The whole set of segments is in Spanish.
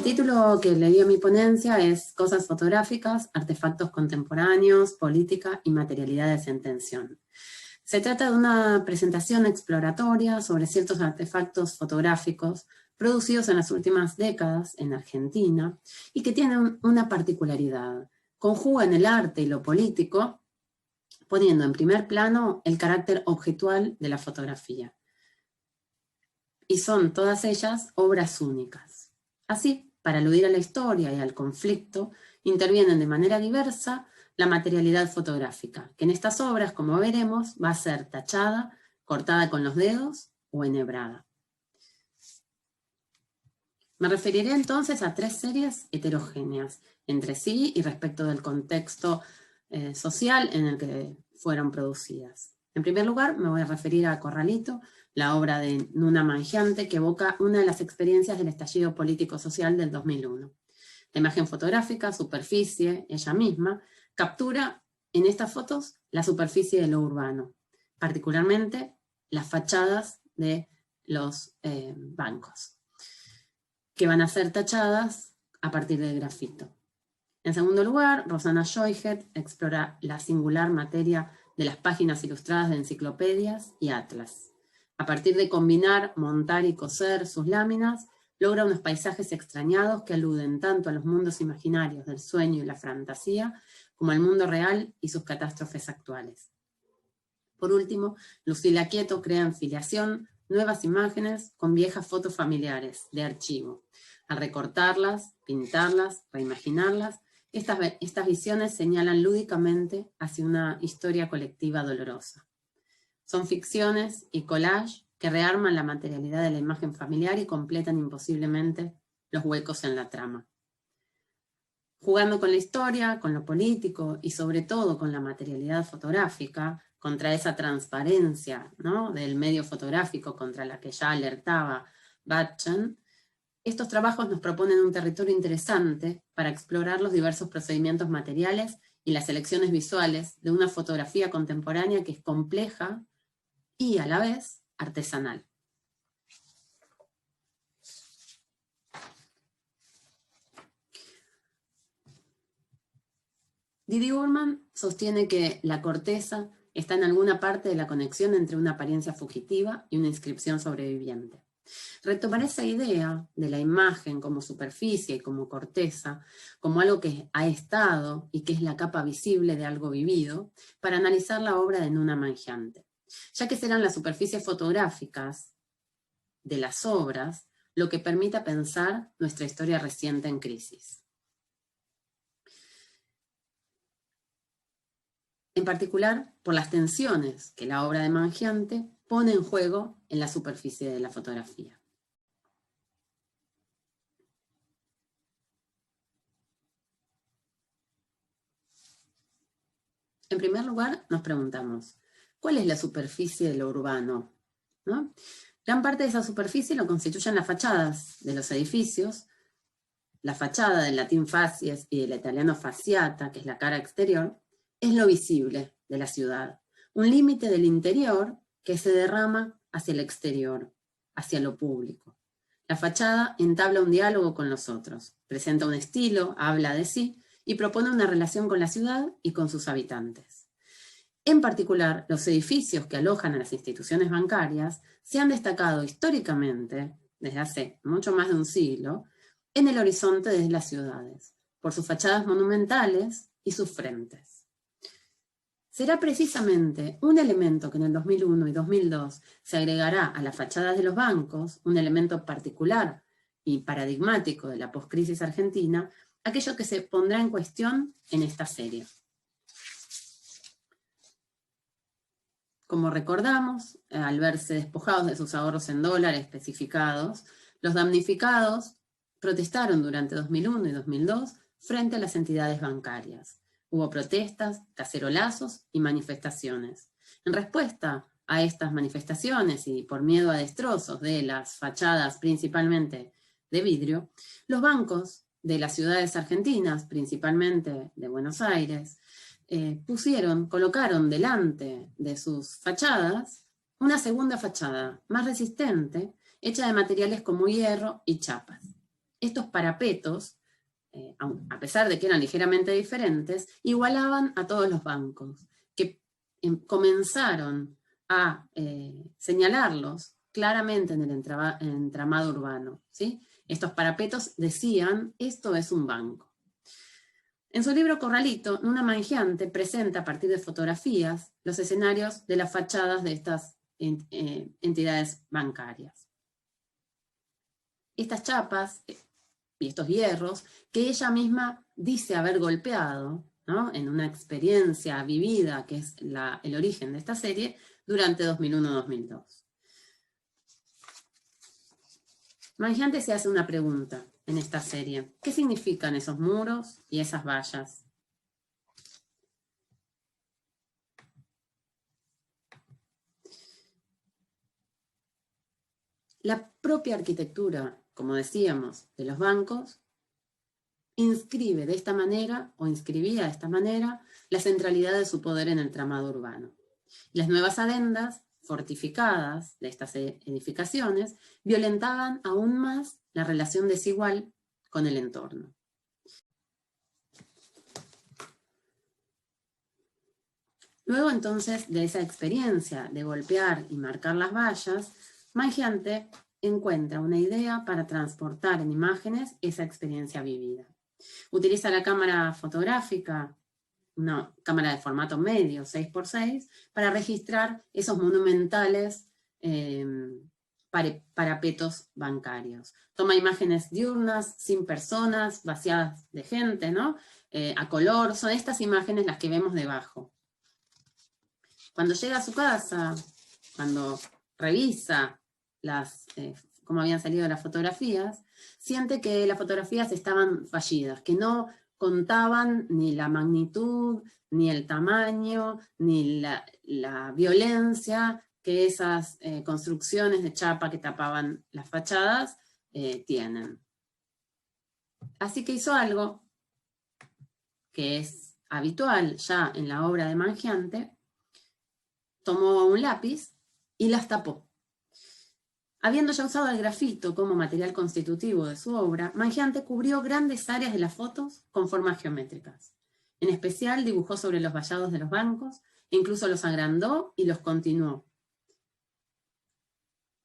título que le di a mi ponencia es Cosas fotográficas, artefactos contemporáneos, política y materialidades en tensión. Se trata de una presentación exploratoria sobre ciertos artefactos fotográficos producidos en las últimas décadas en Argentina y que tienen una particularidad. Conjugan el arte y lo político, poniendo en primer plano el carácter objetual de la fotografía. Y son todas ellas obras únicas. Así, para aludir a la historia y al conflicto, intervienen de manera diversa la materialidad fotográfica, que en estas obras, como veremos, va a ser tachada, cortada con los dedos o enhebrada. Me referiré entonces a tres series heterogéneas, entre sí y respecto del contexto social en el que fueron producidas. En primer lugar, me voy a referir a Corralito, la obra de Nuna Mangiante, que evoca una de las experiencias del estallido político-social del 2001. La imagen fotográfica, superficie, ella misma, captura en estas fotos la superficie de lo urbano, particularmente las fachadas de los bancos, que van a ser tachadas a partir del grafito. En segundo lugar, Rosana Joyhet explora la singular materia de las páginas ilustradas de enciclopedias y atlas. A partir de combinar, montar y coser sus láminas, logra unos paisajes extrañados que aluden tanto a los mundos imaginarios del sueño y la fantasía, como al mundo real y sus catástrofes actuales. Por último, Lucila Quieto crea en filiación nuevas imágenes con viejas fotos familiares de archivo. Al recortarlas, pintarlas, reimaginarlas, estas visiones señalan lúdicamente hacia una historia colectiva dolorosa. Son ficciones y collage que rearman la materialidad de la imagen familiar y completan imposiblemente los huecos en la trama. Jugando con la historia, con lo político y sobre todo con la materialidad fotográfica, contra esa transparencia, ¿no?, del medio fotográfico contra la que ya alertaba Batchen, estos trabajos nos proponen un territorio interesante para explorar los diversos procedimientos materiales y las elecciones visuales de una fotografía contemporánea que es compleja y a la vez artesanal. Didi Urman sostiene que la corteza está en alguna parte de la conexión entre una apariencia fugitiva y una inscripción sobreviviente. Retomar esa idea de la imagen como superficie y como corteza, como algo que ha estado y que es la capa visible de algo vivido, para analizar la obra de Nuna Mangiante, ya que serán las superficies fotográficas de las obras lo que permita pensar nuestra historia reciente en crisis. En particular, por las tensiones que la obra de Mangiante pone en juego en la superficie de la fotografía. En primer lugar, nos preguntamos, ¿cuál es la superficie de lo urbano? ¿No? Gran parte de esa superficie lo constituyen las fachadas de los edificios. La fachada del latín facies y del italiano faciata, que es la cara exterior, es lo visible de la ciudad, un límite del interior que se derrama hacia el exterior, hacia lo público. La fachada entabla un diálogo con los otros, presenta un estilo, habla de sí y propone una relación con la ciudad y con sus habitantes. En particular, los edificios que alojan a las instituciones bancarias se han destacado históricamente, desde hace mucho más de un siglo, en el horizonte de las ciudades, por sus fachadas monumentales y sus frentes. Será precisamente un elemento que en el 2001 y 2002 se agregará a las fachadas de los bancos, un elemento particular y paradigmático de la poscrisis argentina, aquello que se pondrá en cuestión en esta serie. Como recordamos, al verse despojados de sus ahorros en dólares especificados, los damnificados protestaron durante 2001 y 2002 frente a las entidades bancarias. Hubo protestas, cacerolazos y manifestaciones. En respuesta a estas manifestaciones y por miedo a destrozos de las fachadas principalmente de vidrio, los bancos de las ciudades argentinas, principalmente de Buenos Aires, colocaron delante de sus fachadas una segunda fachada más resistente, hecha de materiales como hierro y chapas. Estos parapetos, a pesar de que eran ligeramente diferentes, igualaban a todos los bancos, que comenzaron a señalarlos claramente en el entramado urbano, ¿sí? Estos parapetos decían, esto es un banco. En su libro Corralito, Nuna Mangiante presenta a partir de fotografías los escenarios de las fachadas de estas entidades bancarias. Estas chapas y estos hierros que ella misma dice haber golpeado, ¿no?, en una experiencia vivida que es el origen de esta serie durante 2001-2002. Mangiante se hace una pregunta en esta serie. ¿Qué significan esos muros y esas vallas? La propia arquitectura, como decíamos, de los bancos, inscribe de esta manera, o inscribía de esta manera, la centralidad de su poder en el tramado urbano. Las nuevas adendas, fortificadas de estas edificaciones, violentaban aún más la relación desigual con el entorno. Luego entonces de esa experiencia de golpear y marcar las vallas, Mangiante encuentra una idea para transportar en imágenes esa experiencia vivida. Utiliza la cámara fotográfica, una cámara de formato medio, 6x6, para registrar esos monumentales parapetos bancarios. Toma imágenes diurnas, sin personas, vaciadas de gente, ¿no? A color, son estas imágenes las que vemos debajo. Cuando llega a su casa, cuando revisa cómo habían salido las fotografías, siente que las fotografías estaban fallidas, que no contaban ni la magnitud, ni el tamaño, ni la violencia que esas construcciones de chapa que tapaban las fachadas tienen. Así que hizo algo que es habitual ya en la obra de Mangiante. Tomó un lápiz y las tapó. Habiendo ya usado el grafito como material constitutivo de su obra, Mangiante cubrió grandes áreas de las fotos con formas geométricas. En especial dibujó sobre los vallados de los bancos e incluso los agrandó y los continuó,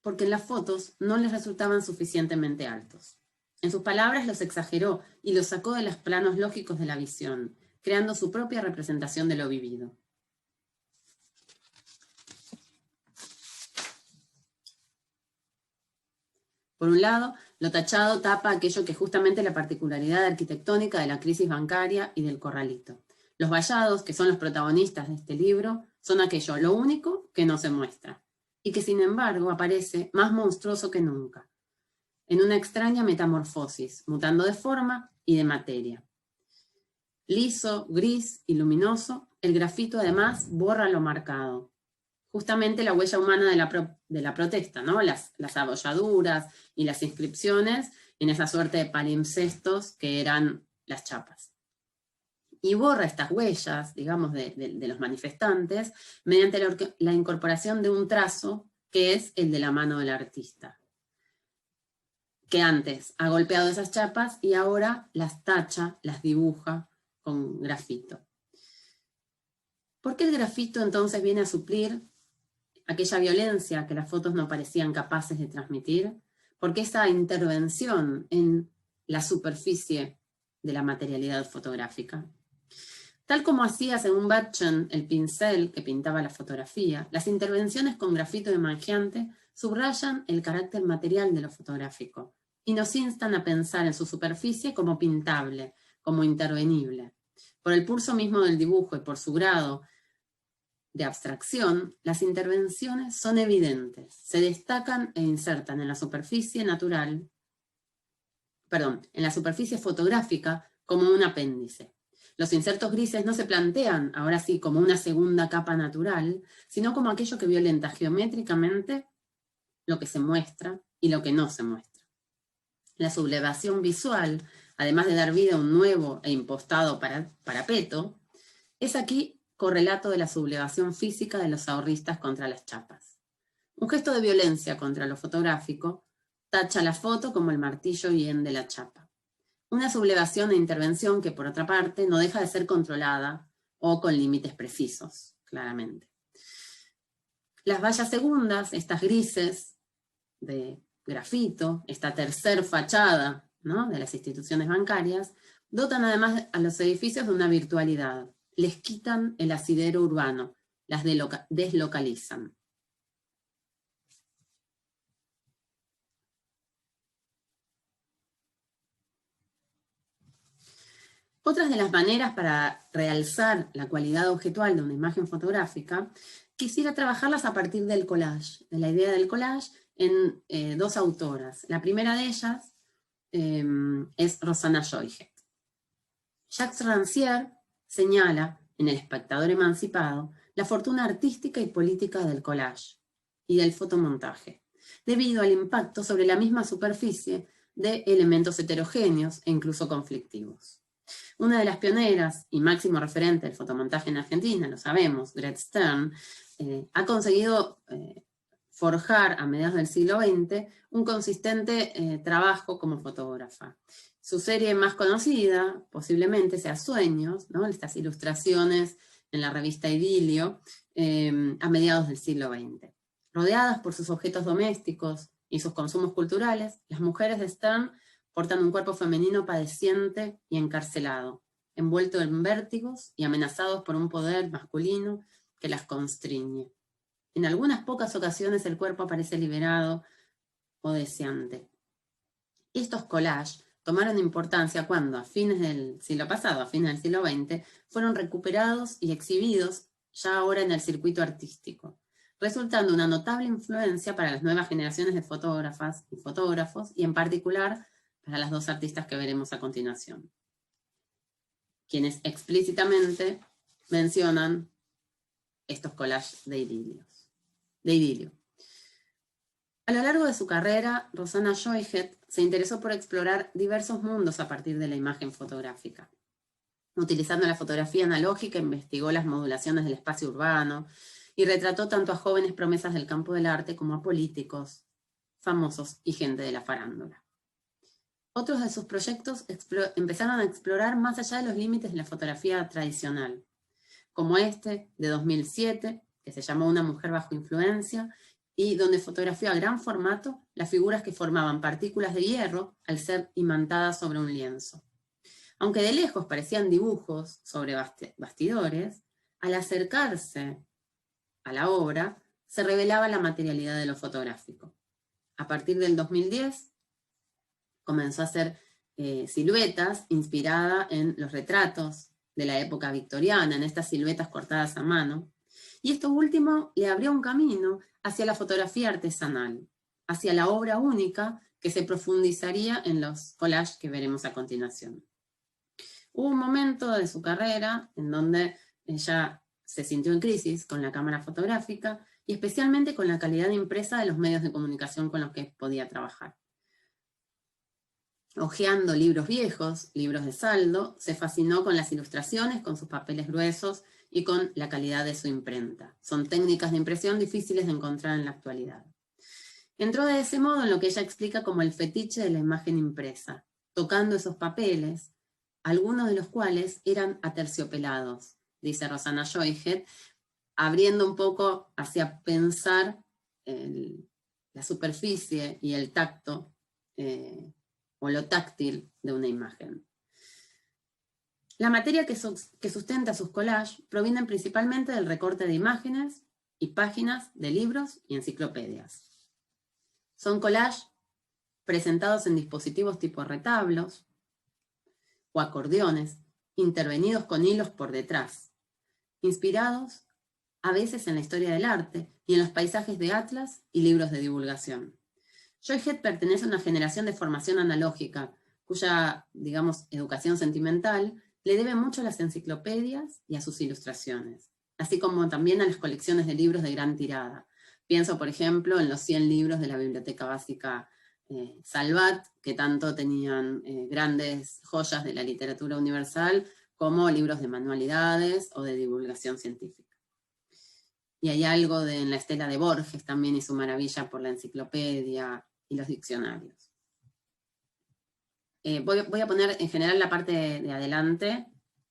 porque en las fotos no les resultaban suficientemente altos. En sus palabras los exageró y los sacó de los planos lógicos de la visión, creando su propia representación de lo vivido. Por un lado, lo tachado tapa aquello que es justamente la particularidad arquitectónica de la crisis bancaria y del Corralito. Los vallados, que son los protagonistas de este libro, son aquello, lo único que no se muestra, y que sin embargo aparece más monstruoso que nunca, en una extraña metamorfosis, mutando de forma y de materia. Liso, gris y luminoso, el grafito además borra lo marcado. Justamente la huella humana de la protesta, ¿no? Las abolladuras y las inscripciones en esa suerte de palimpsestos que eran las chapas. Y borra estas huellas, digamos, de los manifestantes mediante la incorporación de un trazo que es el de la mano del artista, que antes ha golpeado esas chapas y ahora las tacha, las dibuja con grafito. ¿Por qué el grafito entonces viene a suplir aquella violencia que las fotos no parecían capaces de transmitir? Porque esa intervención en la superficie de la materialidad fotográfica. Tal como hacía, según Batchen, el pincel que pintaba la fotografía, las intervenciones con grafito de Mangiante subrayan el carácter material de lo fotográfico y nos instan a pensar en su superficie como pintable, como intervenible. Por el pulso mismo del dibujo y por su grado de abstracción, las intervenciones son evidentes, se destacan e insertan en la superficie natural, en la superficie fotográfica como un apéndice. Los insertos grises no se plantean, ahora sí, como una segunda capa natural, sino como aquello que violenta geométricamente lo que se muestra y lo que no se muestra. La sublevación visual, además de dar vida a un nuevo e impostado parapeto, es aquí correlato de la sublevación física de los ahorristas contra las chapas. Un gesto de violencia contra lo fotográfico tacha la foto como el martillo bien de la chapa. Una sublevación e intervención que, por otra parte, no deja de ser controlada o con límites precisos, claramente. Las vallas segundas, estas grises de grafito, esta tercer fachada, ¿no?, de las instituciones bancarias, dotan además a los edificios de una virtualidad. Les quitan el asidero urbano, las deslocalizan. Otras de las maneras para realzar la cualidad objetual de una imagen fotográfica, quisiera trabajarlas a partir del collage, de la idea del collage, en dos autoras. La primera de ellas es Rosanna Joyhet. Jacques Rancière señala, en El espectador emancipado, la fortuna artística y política del collage y del fotomontaje, debido al impacto sobre la misma superficie de elementos heterogéneos e incluso conflictivos. Una de las pioneras y máximo referente del fotomontaje en Argentina, lo sabemos, Gretchen Stern, ha conseguido forjar a mediados del siglo XX un consistente trabajo como fotógrafa. Su serie más conocida, posiblemente, sea Sueños, ¿no?, estas ilustraciones en la revista Idilio, a mediados del siglo XX. Rodeadas por sus objetos domésticos y sus consumos culturales, las mujeres de Stern portan un cuerpo femenino padeciente y encarcelado, envuelto en vértigos y amenazados por un poder masculino que las constriñe. En algunas pocas ocasiones el cuerpo aparece liberado o deseante. Estos collages tomaron importancia cuando, a fines del siglo pasado, a fines del siglo XX, fueron recuperados y exhibidos ya ahora en el circuito artístico, resultando una notable influencia para las nuevas generaciones de fotógrafas y fotógrafos, y en particular para las dos artistas que veremos a continuación, quienes explícitamente mencionan estos collages de Idilio. A lo largo de su carrera, Rosanna Joyhet se interesó por explorar diversos mundos a partir de la imagen fotográfica. Utilizando la fotografía analógica, investigó las modulaciones del espacio urbano y retrató tanto a jóvenes promesas del campo del arte como a políticos, famosos y gente de la farándula. Otros de sus proyectos empezaron a explorar más allá de los límites de la fotografía tradicional, como este de 2007, que se llamó Una mujer bajo influencia, y donde fotografió a gran formato las figuras que formaban partículas de hierro al ser imantadas sobre un lienzo. Aunque de lejos parecían dibujos sobre bastidores, al acercarse a la obra se revelaba la materialidad de lo fotográfico. A partir del 2010 comenzó a hacer siluetas inspirada en los retratos de la época victoriana, en estas siluetas cortadas a mano, y esto último le abrió un camino hacia la fotografía artesanal, hacia la obra única que se profundizaría en los collages que veremos a continuación. Hubo un momento de su carrera en donde ella se sintió en crisis con la cámara fotográfica y especialmente con la calidad impresa de los medios de comunicación con los que podía trabajar. Hojeando libros viejos, libros de saldo, se fascinó con las ilustraciones, con sus papeles gruesos y con la calidad de su imprenta. Son técnicas de impresión difíciles de encontrar en la actualidad. Entró de ese modo en lo que ella explica como el fetiche de la imagen impresa, tocando esos papeles, algunos de los cuales eran aterciopelados, dice Rosanna Joyhet, abriendo un poco hacia pensar la superficie y el tacto, o lo táctil de una imagen. La materia que sustenta sus collages proviene principalmente del recorte de imágenes y páginas de libros y enciclopedias. Son collages presentados en dispositivos tipo retablos o acordeones, intervenidos con hilos por detrás, inspirados a veces en la historia del arte y en los paisajes de atlas y libros de divulgación. Joyhet pertenece a una generación de formación analógica, cuya, digamos, educación sentimental le debe mucho a las enciclopedias y a sus ilustraciones, así como también a las colecciones de libros de gran tirada. Pienso, por ejemplo, en los 100 libros de la Biblioteca Básica Salvat, que tanto tenían grandes joyas de la literatura universal, como libros de manualidades o de divulgación científica. Y hay algo en la estela de Borges también y su maravilla por la enciclopedia y los diccionarios. Voy a poner en general la parte de adelante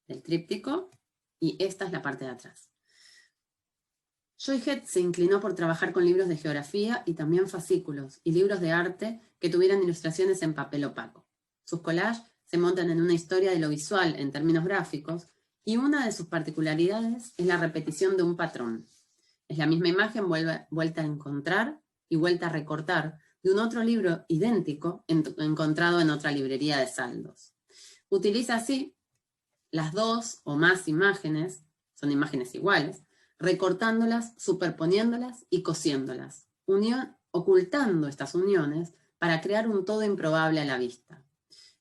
del tríptico, y esta es la parte de atrás. Joyhet se inclinó por trabajar con libros de geografía y también fascículos y libros de arte que tuvieran ilustraciones en papel opaco. Sus collages se montan en una historia de lo visual en términos gráficos, y una de sus particularidades es la repetición de un patrón. Es la misma imagen vuelta a encontrar y vuelta a recortar de un otro libro idéntico encontrado en otra librería de saldos. Utiliza así las dos o más imágenes, son imágenes iguales, recortándolas, superponiéndolas y cosiéndolas, ocultando estas uniones para crear un todo improbable a la vista.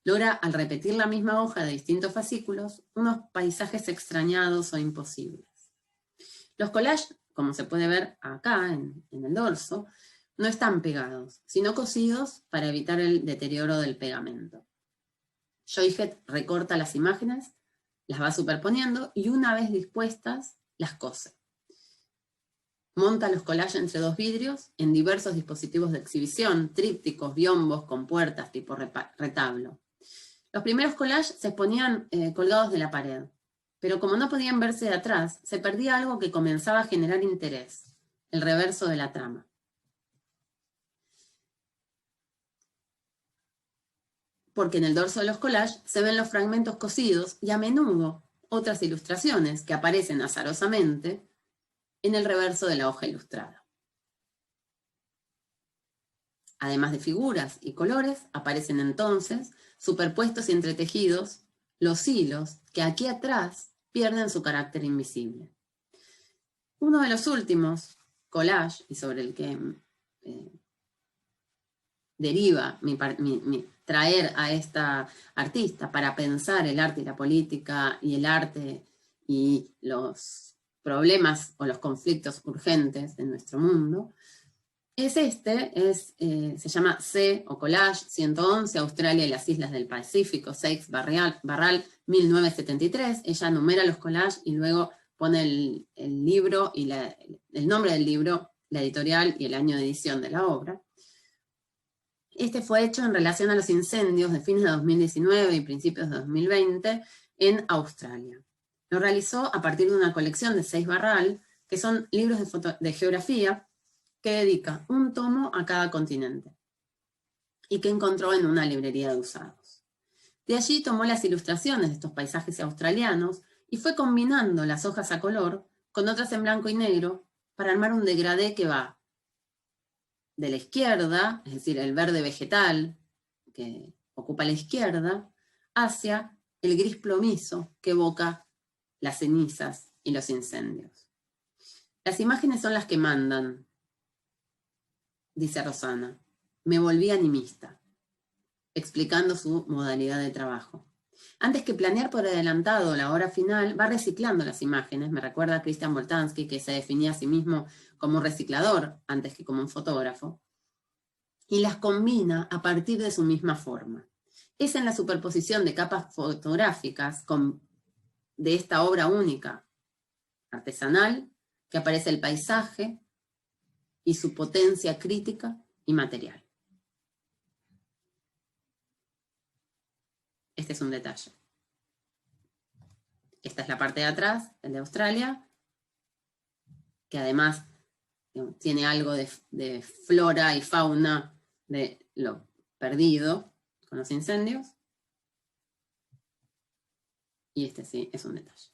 Logra, al repetir la misma hoja de distintos fascículos, unos paisajes extrañados o imposibles. Los collages, como se puede ver acá en el dorso, no están pegados, sino cosidos para evitar el deterioro del pegamento. Joyhet recorta las imágenes, las va superponiendo y una vez dispuestas, las cose. Monta los collages entre dos vidrios en diversos dispositivos de exhibición, trípticos, biombos, compuertas, tipo retablo. Los primeros collages se exponían colgados de la pared, pero como no podían verse de atrás, se perdía algo que comenzaba a generar interés, el reverso de la trama. Porque en el dorso de los collages se ven los fragmentos cosidos y a menudo otras ilustraciones que aparecen azarosamente en el reverso de la hoja ilustrada. Además de figuras y colores, aparecen entonces, superpuestos y entretejidos, los hilos que aquí atrás pierden su carácter invisible. Uno de los últimos collages, y sobre el que deriva mi traer a esta artista para pensar el arte y la política y el arte y los problemas o los conflictos urgentes de nuestro mundo, es se llama C o Collage 111, Australia y las Islas del Pacífico, Seix Barral, 1973. Ella numera los collages y luego pone el libro y el nombre del libro, la editorial y el año de edición de la obra. Este fue hecho en relación a los incendios de fines de 2019 y principios de 2020 en Australia. Lo realizó a partir de una colección de Seix Barral, que son libros de geografía, que dedica un tomo a cada continente, y que encontró en una librería de usados. De allí tomó las ilustraciones de estos paisajes australianos y fue combinando las hojas a color con otras en blanco y negro para armar un degradé que va de la izquierda, es decir, el verde vegetal que ocupa la izquierda, hacia el gris plomizo que evoca las cenizas y los incendios. Las imágenes son las que mandan, dice Rosana. Me volví animista, explicando su modalidad de trabajo. Antes que planear por adelantado la hora final, va reciclando las imágenes. Me recuerda a Christian Boltanski, que se definía a sí mismo como un reciclador antes que como un fotógrafo, y las combina a partir de su misma forma. Es en la superposición de capas fotográficas de esta obra única, artesanal, que aparece el paisaje y su potencia crítica y material. Este es un detalle. Esta es la parte de atrás, el de Australia, que además tiene algo de flora y fauna de lo perdido con los incendios. Y este sí es un detalle.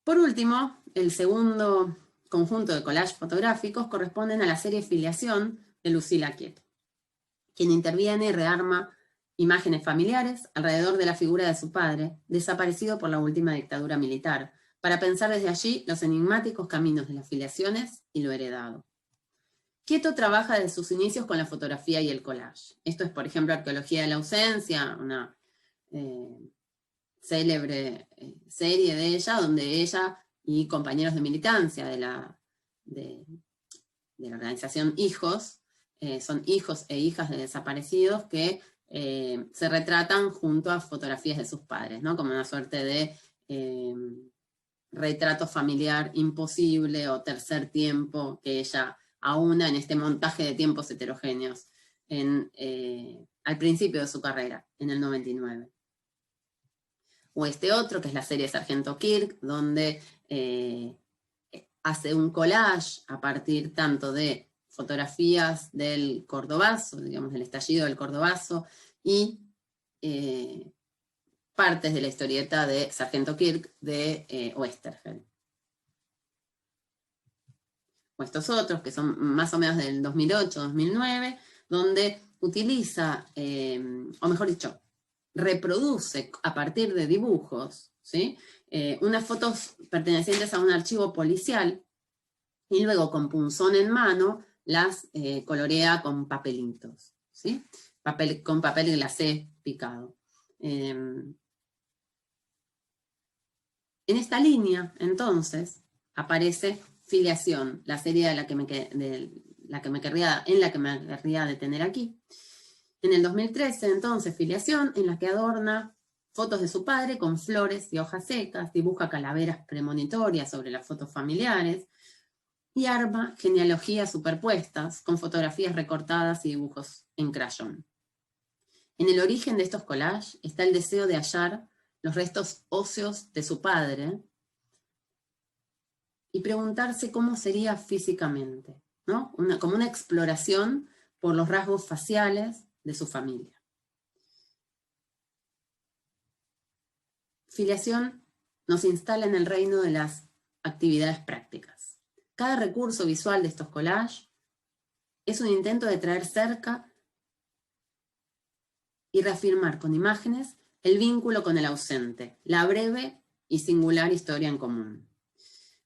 Por último, el segundo conjunto de collages fotográficos corresponden a la serie Filiación de Lucila Quieto, quien interviene y rearma imágenes familiares alrededor de la figura de su padre, desaparecido por la última dictadura militar, para pensar desde allí los enigmáticos caminos de las filiaciones y lo heredado. Quieto trabaja desde sus inicios con la fotografía y el collage. Esto es, por ejemplo, Arqueología de la Ausencia, una célebre serie de ella, donde ella y compañeros de militancia de la organización Hijos, son hijos e hijas de desaparecidos que se retratan junto a fotografías de sus padres, ¿no? Como una suerte de retrato familiar imposible o tercer tiempo que ella a una en este montaje de tiempos heterogéneos al principio de su carrera, en el 99. O este otro, que es la serie Sargento Kirk, donde hace un collage a partir tanto de fotografías del Cordobazo, digamos, del estallido del Cordobazo, y partes de la historieta de Sargento Kirk de Oesterheld. O estos otros, que son más o menos del 2008-2009, donde utiliza, o mejor dicho, reproduce a partir de dibujos, ¿sí? Unas fotos pertenecientes a un archivo policial, y luego con punzón en mano las colorea con papelitos, ¿sí? Con papel glacé picado. En esta línea, entonces, aparece Filiación, la serie en la que me querría detener aquí. En el 2013, entonces, Filiación, en la que adorna fotos de su padre con flores y hojas secas, dibuja calaveras premonitorias sobre las fotos familiares, y arma genealogías superpuestas con fotografías recortadas y dibujos en crayón. En el origen de estos collages está el deseo de hallar los restos óseos de su padre y preguntarse cómo sería físicamente, ¿no? Como una exploración por los rasgos faciales de su familia. Filiación nos instala en el reino de las actividades prácticas. Cada recurso visual de estos collages es un intento de traer cerca y reafirmar con imágenes el vínculo con el ausente, la breve y singular historia en común.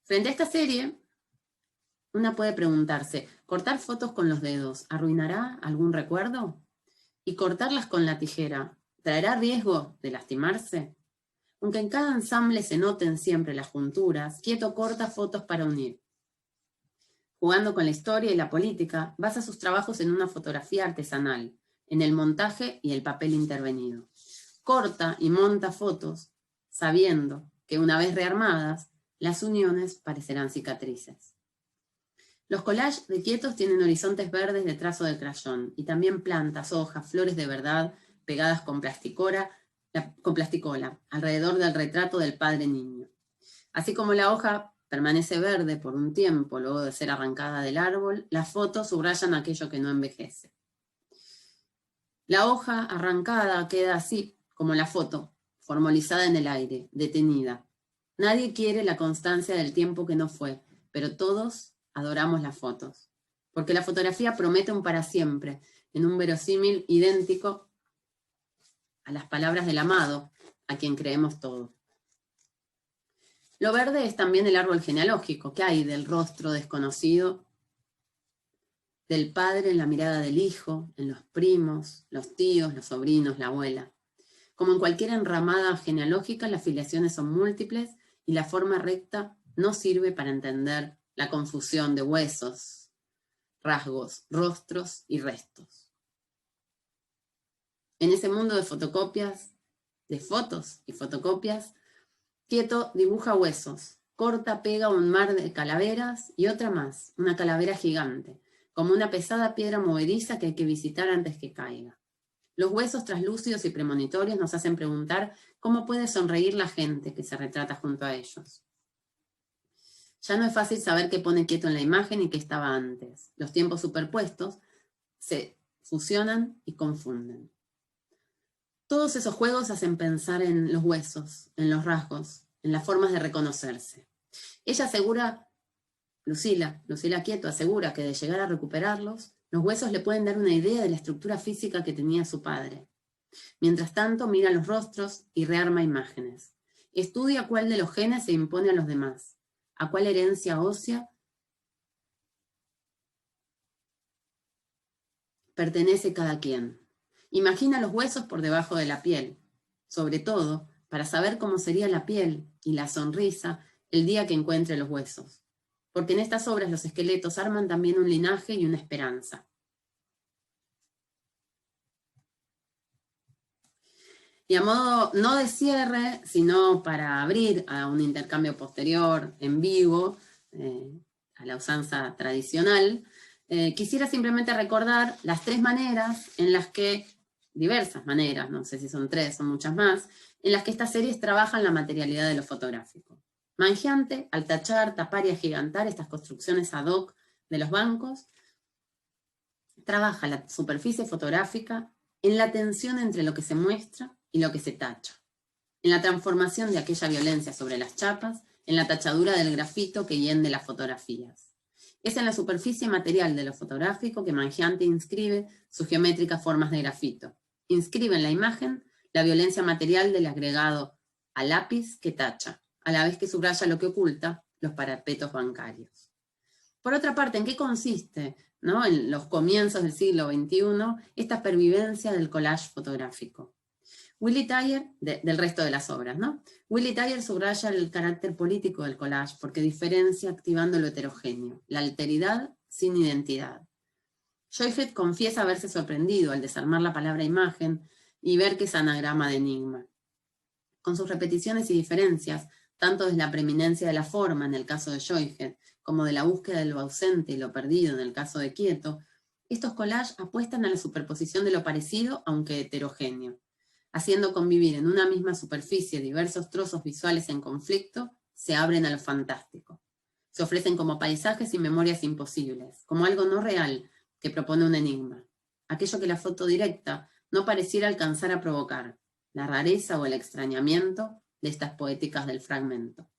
Frente a esta serie, una puede preguntarse, ¿cortar fotos con los dedos arruinará algún recuerdo? ¿Y cortarlas con la tijera traerá riesgo de lastimarse? Aunque en cada ensamble se noten siempre las junturas, Quieto corta fotos para unir. Jugando con la historia y la política, basa sus trabajos en una fotografía artesanal, en el montaje y el papel intervenido. Corta y monta fotos, sabiendo que una vez rearmadas, las uniones parecerán cicatrices. Los collages de Quietos tienen horizontes verdes de trazo de crayón, y también plantas, hojas, flores de verdad, pegadas con plasticola, alrededor del retrato del padre niño. Así como la hoja permanece verde por un tiempo luego de ser arrancada del árbol, las fotos subrayan aquello que no envejece. La hoja arrancada queda así, como la foto, formalizada en el aire, detenida. Nadie quiere la constancia del tiempo que no fue, pero todos adoramos las fotos, porque la fotografía promete un para siempre, en un verosímil idéntico a las palabras del amado, a quien creemos todo. Lo verde es también el árbol genealógico, que hay del rostro desconocido del padre en la mirada del hijo, en los primos, los tíos, los sobrinos, la abuela. Como en cualquier enramada genealógica, las filiaciones son múltiples y la forma recta no sirve para entender la confusión de huesos, rasgos, rostros y restos. En ese mundo de fotocopias, de fotos y fotocopias, Quieto dibuja huesos, corta, pega un mar de calaveras y otra más, una calavera gigante, como una pesada piedra movediza que hay que visitar antes que caiga. Los huesos traslúcidos y premonitorios nos hacen preguntar cómo puede sonreír la gente que se retrata junto a ellos. Ya no es fácil saber qué pone Quieto en la imagen y qué estaba antes. Los tiempos superpuestos se fusionan y confunden. Todos esos juegos hacen pensar en los huesos, en los rasgos, en las formas de reconocerse. Ella asegura, Lucila Quieto asegura que de llegar a recuperarlos, los huesos le pueden dar una idea de la estructura física que tenía su padre. Mientras tanto, mira los rostros y rearma imágenes. Estudia cuál de los genes se impone a los demás, a cuál herencia ósea pertenece cada quien. Imagina los huesos por debajo de la piel, sobre todo para saber cómo sería la piel y la sonrisa el día que encuentre los huesos. Porque en estas obras los esqueletos arman también un linaje y una esperanza. Y a modo no de cierre, sino para abrir a un intercambio posterior en vivo, a la usanza tradicional, quisiera simplemente recordar las 3 maneras en las que, diversas maneras, no sé si son 3 o muchas más, en las que estas series trabajan la materialidad de lo fotográfico. Mangiante, al tachar, tapar y agigantar estas construcciones ad hoc de los bancos, trabaja la superficie fotográfica en la tensión entre lo que se muestra y lo que se tacha, en la transformación de aquella violencia sobre las chapas, en la tachadura del grafito que hiende las fotografías. Es en la superficie material de lo fotográfico que Mangiante inscribe sus geométricas formas de grafito. Inscribe en la imagen la violencia material del agregado a lápiz que tacha, a la vez que subraya lo que oculta, los parapetos bancarios. Por otra parte, ¿en qué consiste, ¿no?, en los comienzos del siglo XXI, esta pervivencia del collage fotográfico? Willy Thayer, del resto de las obras, ¿no? Willy Thayer subraya el carácter político del collage porque diferencia activando lo heterogéneo, la alteridad sin identidad. Joyfeld confiesa haberse sorprendido al desarmar la palabra imagen y ver que es anagrama de enigma. Con sus repeticiones y diferencias, tanto desde la preeminencia de la forma en el caso de Joyfeld, como de la búsqueda de lo ausente y lo perdido en el caso de Quieto, estos collages apuestan a la superposición de lo parecido aunque heterogéneo, haciendo convivir en una misma superficie diversos trozos visuales en conflicto, se abren a lo fantástico. Se ofrecen como paisajes y memorias imposibles, como algo no real que propone un enigma, aquello que la foto directa no pareciera alcanzar a provocar, la rareza o el extrañamiento de estas poéticas del fragmento.